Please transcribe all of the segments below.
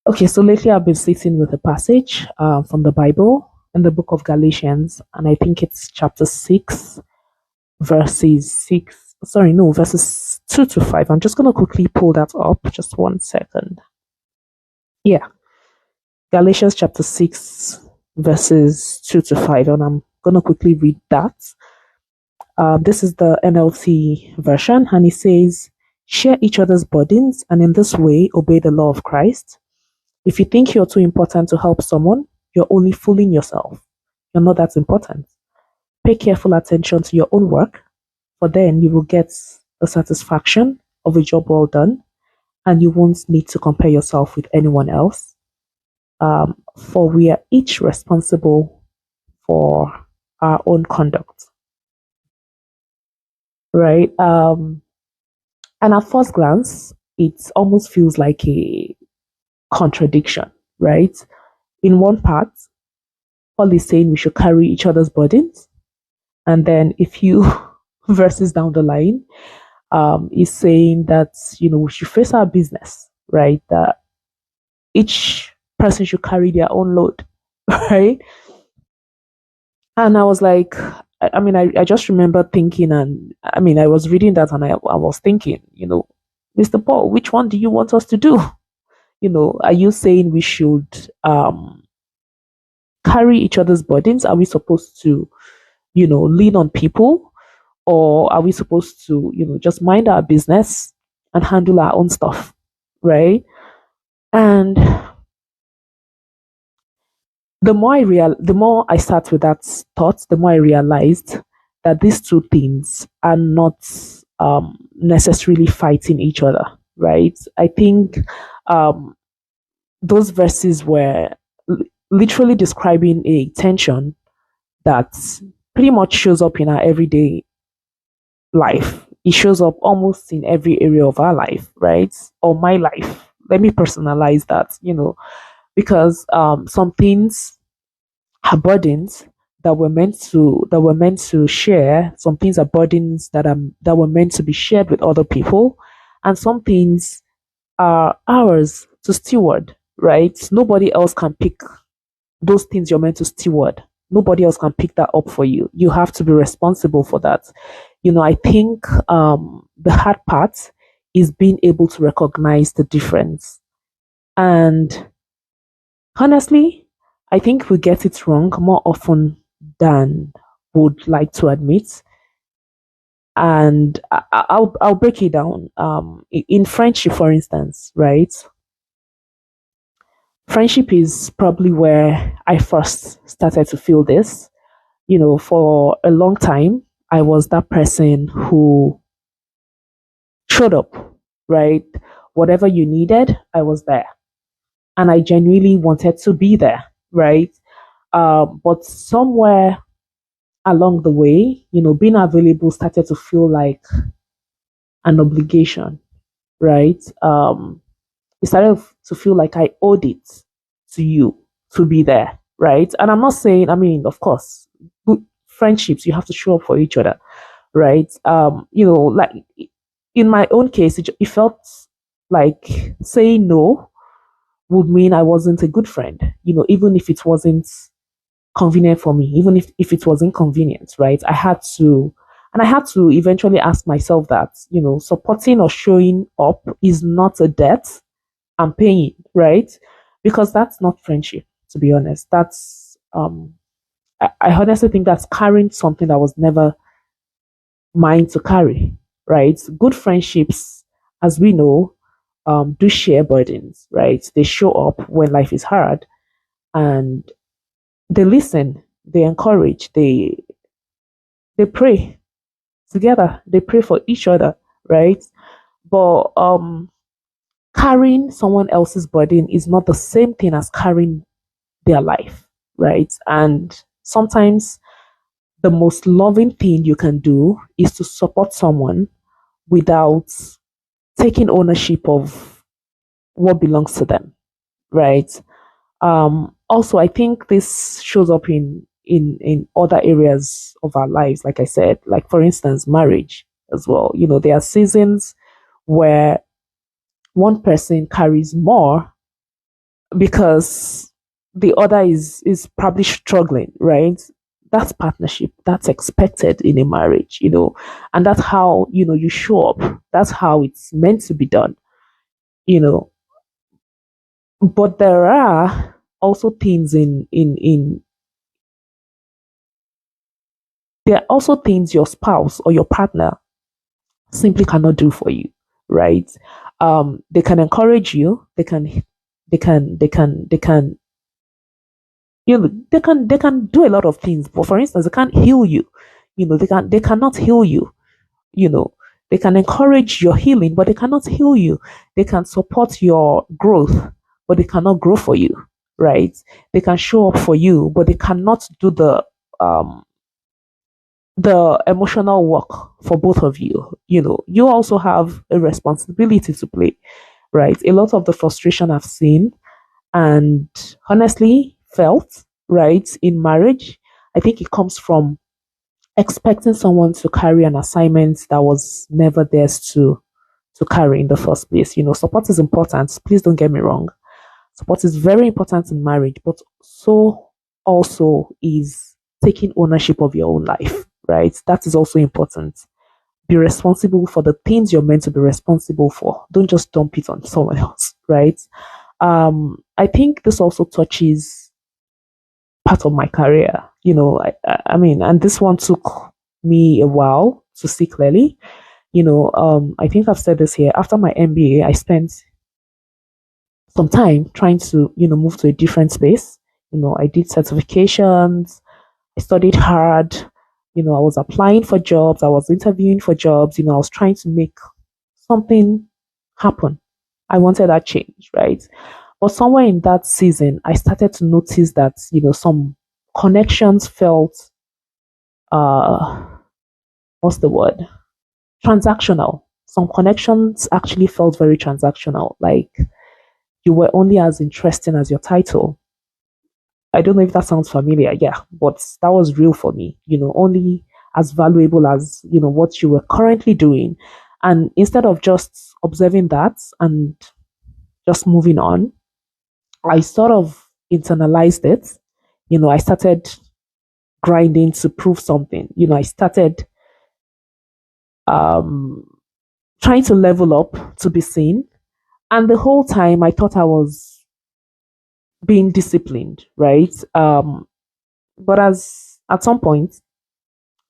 Okay, so lately I've been sitting with a passage from the Bible in the book of Galatians, and I think it's chapter 6, verses 6. Sorry, no, verses 2 to 5. I'm just going to quickly pull that up. Just 1 second. Yeah, Galatians chapter 6, verses 2 to 5, and I'm going to quickly read that. This is the NLT version, and it says, share each other's burdens, and in this way, obey the law of Christ. If you think you're too important to help someone, you're only fooling yourself. You're not that important. Pay careful attention to your own work, for then you will get the satisfaction of a job well done, and you won't need to compare yourself with anyone else. For we are each responsible for our own conduct, right? And at first glance, it almost feels like a contradiction, right? In one part, Paul is saying we should carry each other's burdens. And then a few verses down the line, is saying that, we should face our business, right? That each person should carry their own load, right? And I was like, I just remember thinking, and I was reading that and I was thinking, Mr. Paul, which one do you want us to do? Are you saying we should carry each other's burdens? Are we supposed to, lean on people? Or are we supposed to, just mind our business and handle our own stuff? Right. And the more I sat with that thought, the more I realized that these two things are not necessarily fighting each other. Right. I think um, those verses were literally describing a tension that pretty much shows up in our everyday life. It shows up almost in every area of our life, right? Or my life. Let me personalize that, because some things are burdens that were meant to share. Some things are burdens that were meant to be shared with other people, and some things are ours to steward, right? Nobody else can pick those things you're meant to steward. Nobody else can pick that up for you. You have to be responsible for that. I think the hard part is being able to recognize the difference. And honestly, I think we get it wrong more often than would like to admit. And I'll break it down. In friendship, for instance, right? Friendship is probably where I first started to feel this. For a long time, I was that person who showed up, right? Whatever you needed, I was there. And I genuinely wanted to be there, right? But somewhere along the way, being available started to feel like an obligation, right? It started to feel like I owed it to you to be there, right? And I'm not saying, of course, good friendships, you have to show up for each other, right? Like in my own case, it felt like saying no would mean I wasn't a good friend, even if it wasn't convenient for me, even if it was inconvenient, right? I had to eventually ask myself that, supporting or showing up is not a debt I'm paying, right? Because that's not friendship, to be honest. I honestly think that's carrying something that was never mine to carry, right? Good friendships, as we know, do share burdens, right? They show up when life is hard and they listen, they encourage, they pray together, they pray for each other, right? But carrying someone else's burden is not the same thing as carrying their life, right? And sometimes the most loving thing you can do is to support someone without taking ownership of what belongs to them, right? Also, I think this shows up in other areas of our lives. Like I said, like for instance, marriage as well. There are seasons where one person carries more because the other is probably struggling, right? That's partnership. That's expected in a marriage, and that's how, you show up. That's how it's meant to be done, you know. But there are also things in there are also things your spouse or your partner simply cannot do for you, right? They can encourage you. They can they can do a lot of things, but for instance, they can't heal you. They cannot heal you. you know they can encourage your healing, but they cannot heal you. They can support your growth, but they cannot grow for you, right? They can show up for you, but they cannot do um the emotional work for both of you. You also have a responsibility to play, right? A lot of the frustration I've seen and honestly felt, right, in marriage, I think it comes from expecting someone to carry an assignment that was never theirs to carry in the first place. Support is important. Please don't get me wrong. Support is very important in marriage, but so also is taking ownership of your own life, right? That is also important. Be responsible for the things you're meant to be responsible for. Don't just dump it on someone else, right? I think this also touches part of my career. I mean, and this one took me a while to see clearly. I think I've said this here. After my MBA, I spent some time trying to, move to a different space. I did certifications, I studied hard, I was applying for jobs, I was interviewing for jobs, I was trying to make something happen. I wanted that change, right? But somewhere in that season, I started to notice that, some connections felt, uh, what's the word? Transactional. Some connections actually felt very transactional. Like you were only as interesting as your title. I don't know if that sounds familiar. Yeah, but that was real for me. Only as valuable as, what you were currently doing. And instead of just observing that and just moving on, I sort of internalized it. I started grinding to prove something. I started um, trying to level up to be seen. And the whole time I thought I was being disciplined, right? But as at some point,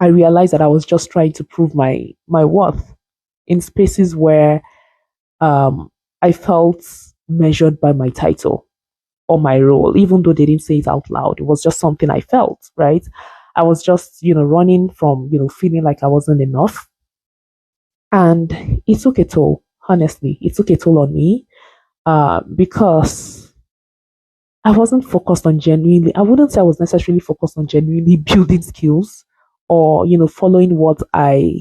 I realized that I was just trying to prove my worth in spaces where um, I felt measured by my title or my role, even though they didn't say it out loud. It was just something I felt, right? I was just, running from, feeling like I wasn't enough. And it took a toll, honestly. It took a toll on me because I wasn't focused on genuinely, I wouldn't say I was necessarily focused on genuinely building skills or, following what I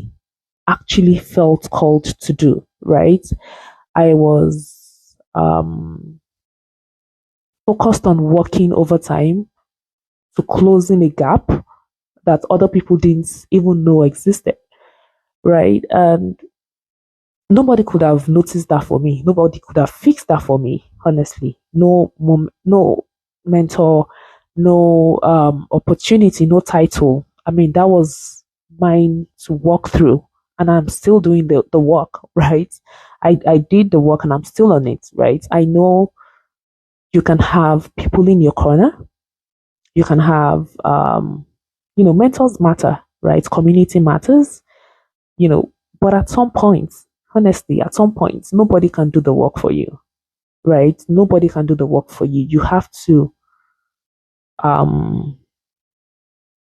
actually felt called to do, right? I was focused on working overtime to closing a gap that other people didn't even know existed, right? And nobody could have noticed that for me. Nobody could have fixed that for me, honestly. No mentor, no opportunity, no title. I mean, that was mine to walk through. And I'm still doing the work, right? I did the work and I'm still on it, right? I know you can have people in your corner. You can have, mentors matter, right? Community matters, you know, but at some point, honestly, at some point, nobody can do the work for you, right? Nobody can do the work for you. Um,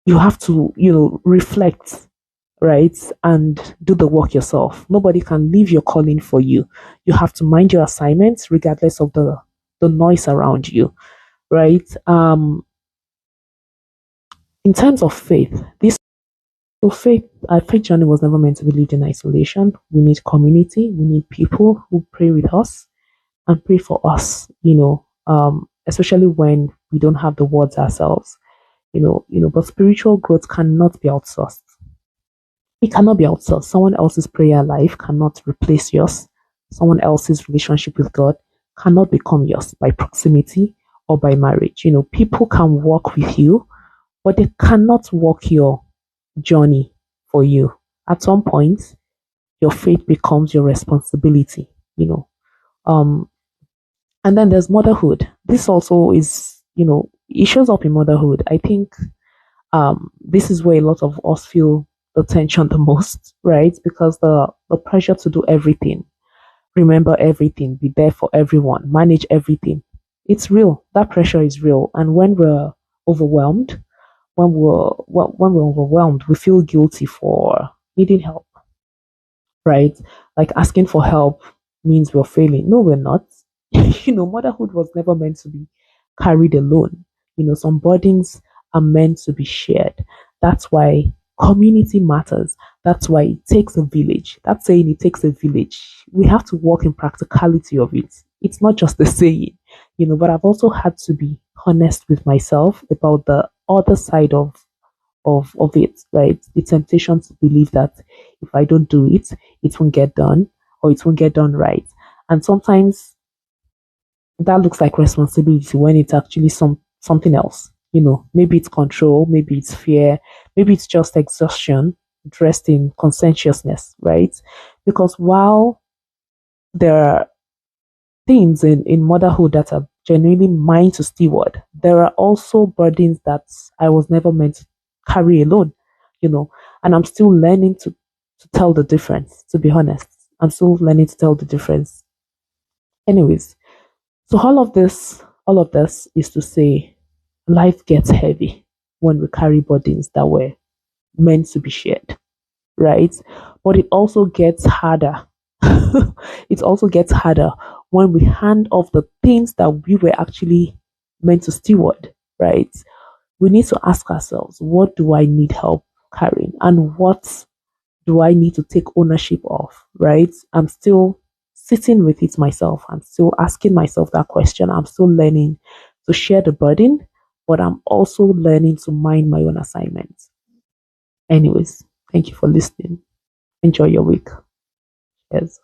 you have to, reflect, right? And do the work yourself. Nobody can leave your calling for you. You have to mind your assignments regardless of the noise around you, right? In terms of faith, our faith journey was never meant to be lived in isolation. We need community. We need people who pray with us and pray for us. Especially when we don't have the words ourselves. But spiritual growth cannot be outsourced. It cannot be outsourced. Someone else's prayer life cannot replace yours. Someone else's relationship with God cannot become yours by proximity or by marriage. People can walk with you, but they cannot walk your journey for you. At some point, your faith becomes your responsibility, you know. Um, and then there's motherhood. This also is, it shows up in motherhood. I think this is where a lot of us feel the tension the most, right? Because the pressure to do everything, remember everything, be there for everyone, manage everything. It's real. That pressure is real. And when we're overwhelmed, when we're overwhelmed, we feel guilty for needing help, right? Like asking for help means we're failing. No, we're not. Motherhood was never meant to be carried alone. Some burdens are meant to be shared. That's why community matters. That's why it takes a village. That's saying it takes a village. We have to work in practicality of it. It's not just a saying, but I've also had to be honest with myself about the other side of it, right? The temptation to believe that if I don't do it, it won't get done or it won't get done right. And sometimes that looks like responsibility when it's actually something else. Maybe it's control, maybe it's fear, maybe it's just exhaustion dressed in conscientiousness, right? Because while there are things in motherhood that are genuinely mine to steward, there are also burdens that I was never meant to carry alone, you know, and I'm still learning to tell the difference, to be honest. I'm still learning to tell the difference. Anyways, so all of this is to say life gets heavy when we carry burdens that were meant to be shared, right? But it also gets harder. It also gets harder when we hand off the things that we were actually meant to steward, right? We need to ask ourselves, what do I need help carrying? And what do I need to take ownership of, right? I'm still sitting with it myself. I'm still asking myself that question. I'm still learning to share the burden, but I'm also learning to mind my own assignments. Anyways, thank you for listening. Enjoy your week. Cheers.